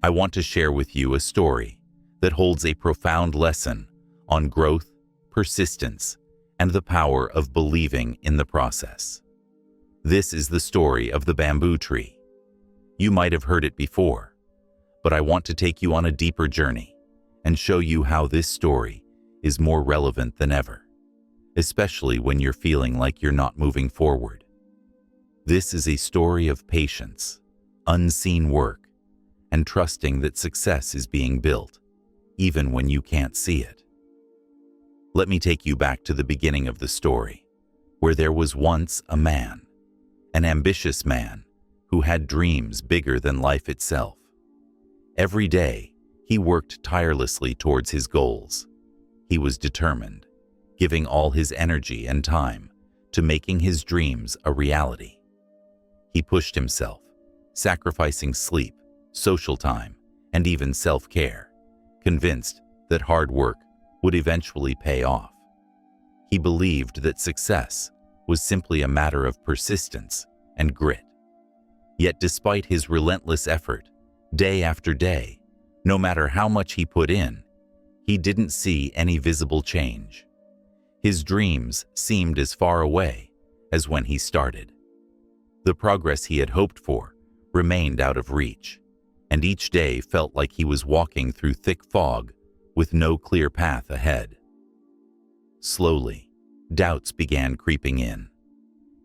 I want to share with you a story that holds a profound lesson on growth, persistence, and the power of believing in the process. This is the story of the bamboo tree. You might have heard it before, but I want to take you on a deeper journey and show you how this story is more relevant than ever, especially when you're feeling like you're not moving forward. This is a story of patience, unseen work, and trusting that success is being built, even when you can't see it. Let me take you back to the beginning of the story, where there was once a man, an ambitious man, who had dreams bigger than life itself. Every day, he worked tirelessly towards his goals. He was determined, giving all his energy and time to making his dreams a reality. He pushed himself, sacrificing sleep, social time, and even self-care, convinced that hard work would eventually pay off. He believed that success was simply a matter of persistence and grit. Yet despite his relentless effort, day after day, no matter how much he put in, he didn't see any visible change. His dreams seemed as far away as when he started. The progress he had hoped for remained out of reach, and each day felt like he was walking through thick fog with no clear path ahead. Slowly, doubts began creeping in.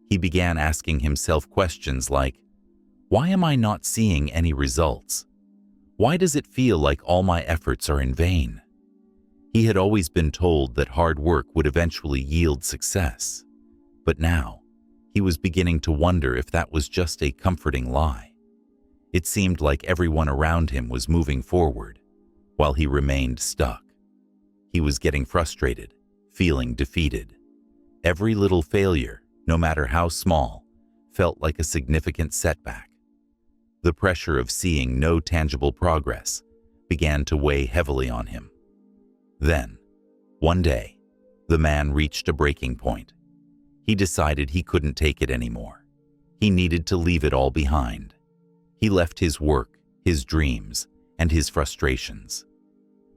He began asking himself questions like, why am I not seeing any results? Why does it feel like all my efforts are in vain? He had always been told that hard work would eventually yield success, but now he was beginning to wonder if that was just a comforting lie. It seemed like everyone around him was moving forward, while he remained stuck. He was getting frustrated, feeling defeated. Every little failure, no matter how small, felt like a significant setback. The pressure of seeing no tangible progress began to weigh heavily on him. Then, one day, the man reached a breaking point. He decided he couldn't take it anymore. He needed to leave it all behind. He left his work, his dreams, and his frustrations.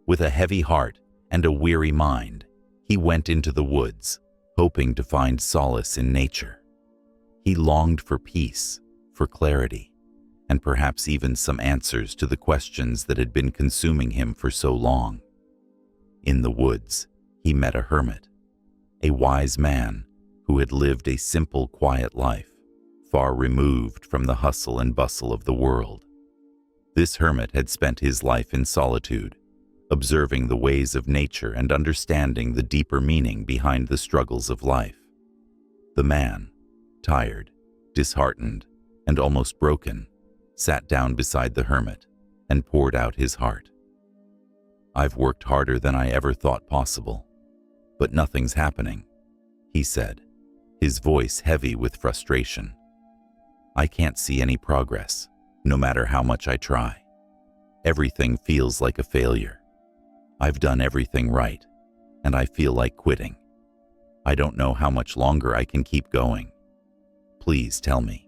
With a heavy heart and a weary mind, he went into the woods, hoping to find solace in nature. He longed for peace, for clarity, and perhaps even some answers to the questions that had been consuming him for so long. In the woods, he met a hermit, a wise man who had lived a simple, quiet life, far removed from the hustle and bustle of the world. This hermit had spent his life in solitude, observing the ways of nature and understanding the deeper meaning behind the struggles of life. The man, tired, disheartened, and almost broken, sat down beside the hermit and poured out his heart. "I've worked harder than I ever thought possible, but nothing's happening," he said, his voice heavy with frustration. "I can't see any progress, no matter how much I try. Everything feels like a failure. I've done everything right, and I feel like quitting. I don't know how much longer I can keep going. Please tell me,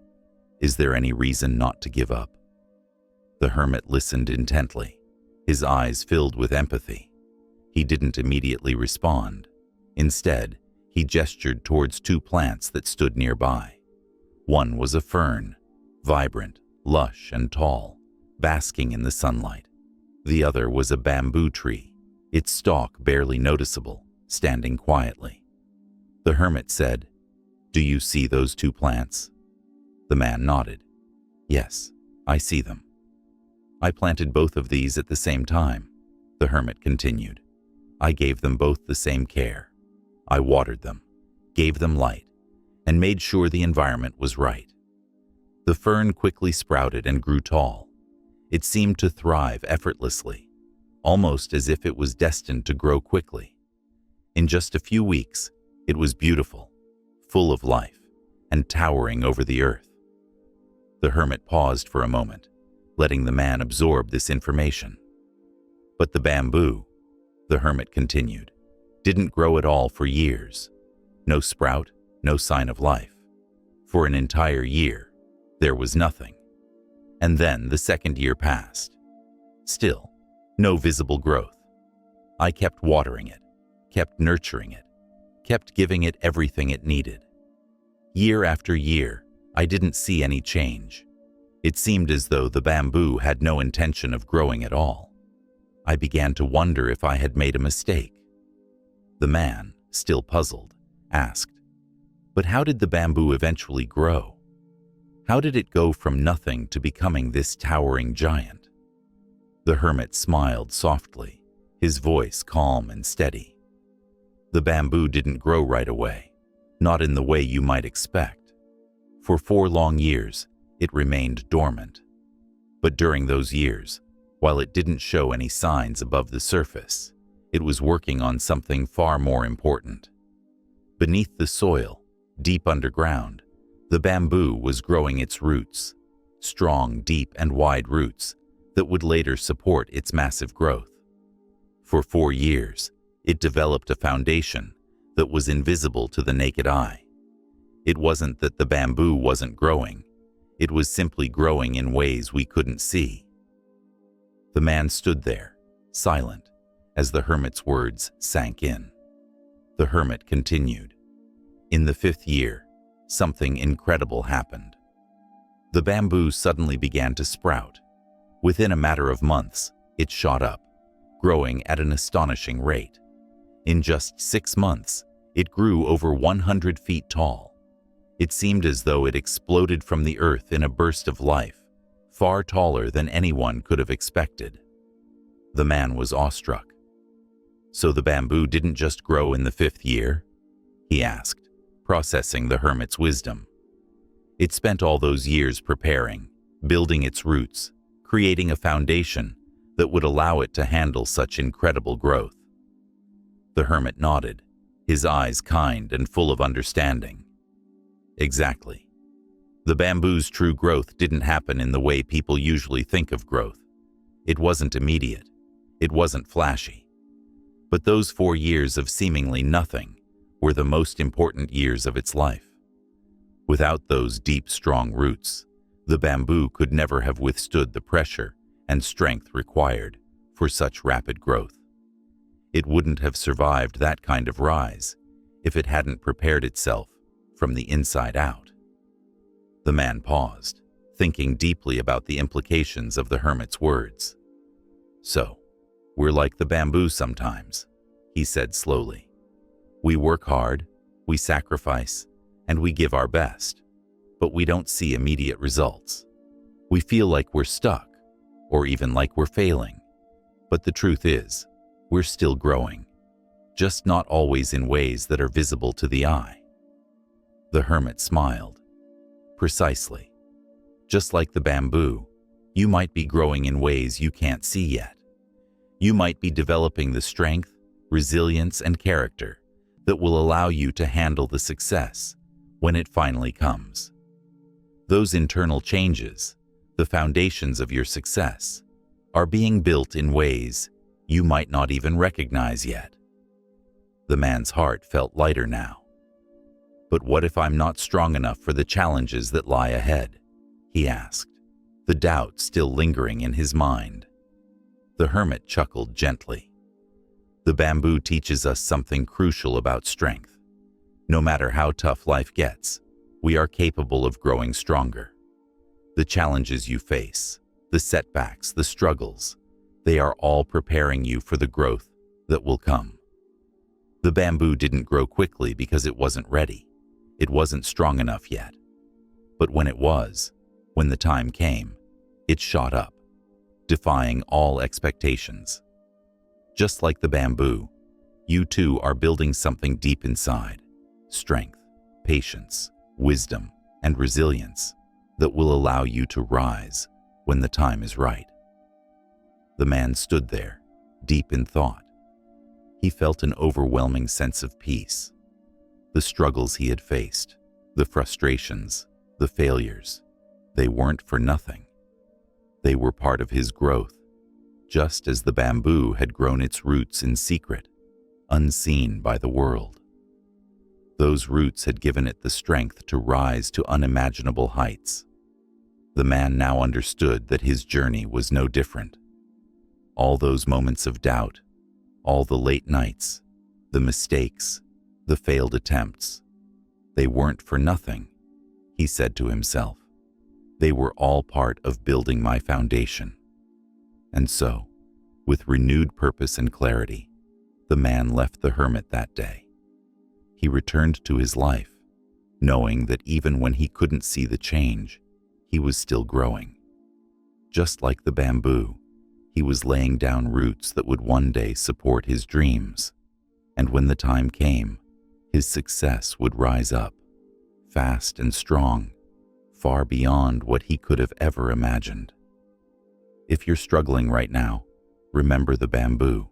is there any reason not to give up?" The hermit listened intently, his eyes filled with empathy. He didn't immediately respond. Instead, he gestured towards two plants that stood nearby. One was a fern, vibrant, lush, and tall, basking in the sunlight. The other was a bamboo tree, its stalk barely noticeable, standing quietly. The hermit said, "Do you see those two plants?" The man nodded. "Yes, I see them. I planted both of these at the same time," the hermit continued. "I gave them both the same care. I watered them, gave them light, and made sure the environment was right. The fern quickly sprouted and grew tall. It seemed to thrive effortlessly, almost as if it was destined to grow quickly. In just a few weeks, it was beautiful, full of life, and towering over the earth." The hermit paused for a moment, letting the man absorb this information. "But the bamboo," the hermit continued, "didn't grow at all for years. No sprout, no sign of life. For an entire year, there was nothing. And then the second year passed. still, no visible growth. I kept watering it, kept nurturing it, kept giving it everything it needed. Year after year, I didn't see any change. It seemed as though the bamboo had no intention of growing at all. I began to wonder if I had made a mistake. The man, still puzzled, asked, "But how did the bamboo eventually grow? How did it go from nothing to becoming this towering giant?" The hermit smiled softly, his voice calm and steady. "The bamboo didn't grow right away, not in the way you might expect. For 4 long years, it remained dormant. But during those years, while it didn't show any signs above the surface, it was working on something far more important. Beneath the soil, deep underground, the bamboo was growing its roots, strong, deep, and wide roots that would later support its massive growth. For 4 years, it developed a foundation that was invisible to the naked eye. It wasn't that the bamboo wasn't growing, it was simply growing in ways we couldn't see." The man stood there, silent, as the hermit's words sank in. The hermit continued. "In the 5th year, something incredible happened. The bamboo suddenly began to sprout. Within a matter of months, it shot up, growing at an astonishing rate. In just 6 months, it grew over 100 feet tall. It seemed as though it exploded from the earth in a burst of life, far taller than anyone could have expected." The man was awestruck. "So the bamboo didn't just grow in the 5th year?" he asked, processing the hermit's wisdom. "It spent all those years preparing, building its roots, creating a foundation that would allow it to handle such incredible growth." The hermit nodded, his eyes kind and full of understanding. "Exactly. The bamboo's true growth didn't happen in the way people usually think of growth. It wasn't immediate. It wasn't flashy. But those 4 years of seemingly nothing were the most important years of its life. Without those deep, strong roots, the bamboo could never have withstood the pressure and strength required for such rapid growth. It wouldn't have survived that kind of rise if it hadn't prepared itself from the inside out." The man paused, thinking deeply about the implications of the hermit's words. "So, we're like the bamboo sometimes," he said slowly. "We work hard, we sacrifice, and we give our best, but we don't see immediate results. We feel like we're stuck, or even like we're failing. But the truth is, we're still growing, just not always in ways that are visible to the eye." The hermit smiled. "Precisely. Just like the bamboo, you might be growing in ways you can't see yet. You might be developing the strength, resilience, and character that will allow you to handle the success when it finally comes. Those internal changes, the foundations of your success, are being built in ways you might not even recognize yet." The man's heart felt lighter now. "But what if I'm not strong enough for the challenges that lie ahead?" he asked, the doubt still lingering in his mind. The hermit chuckled gently. "The bamboo teaches us something crucial about strength. No matter how tough life gets, we are capable of growing stronger. The challenges you face, the setbacks, the struggles, they are all preparing you for the growth that will come. The bamboo didn't grow quickly because it wasn't ready. It wasn't strong enough yet. But when it was, when the time came, it shot up, defying all expectations. Just like the bamboo, you too are building something deep inside, strength, patience, wisdom, and resilience that will allow you to rise when the time is right." The man stood there, deep in thought. He felt an overwhelming sense of peace. The struggles he had faced, the frustrations, the failures, they weren't for nothing. They were part of his growth, just as the bamboo had grown its roots in secret, unseen by the world. Those roots had given it the strength to rise to unimaginable heights. The man now understood that his journey was no different. All those moments of doubt, all the late nights, the mistakes, the failed attempts, they weren't for nothing, he said to himself. They were all part of building my foundation. And so, with renewed purpose and clarity, the man left the hermit that day. He returned to his life, knowing that even when he couldn't see the change, he was still growing. Just like the bamboo, he was laying down roots that would one day support his dreams, and when the time came, his success would rise up, fast and strong, far beyond what he could have ever imagined. If you're struggling right now, remember the bamboo.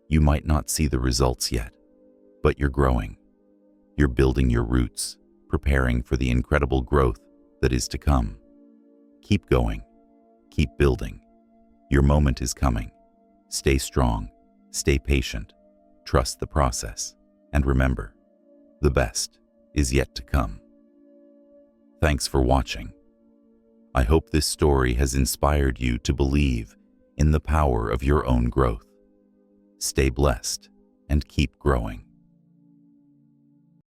You might not see the results yet, but you're growing. You're building your roots, preparing for the incredible growth that is to come. Keep going. Keep building. Your moment is coming. Stay strong. Stay patient. Trust the process. And remember, the best is yet to come. Thanks for watching. I hope this story has inspired you to believe in the power of your own growth. Stay blessed and keep growing.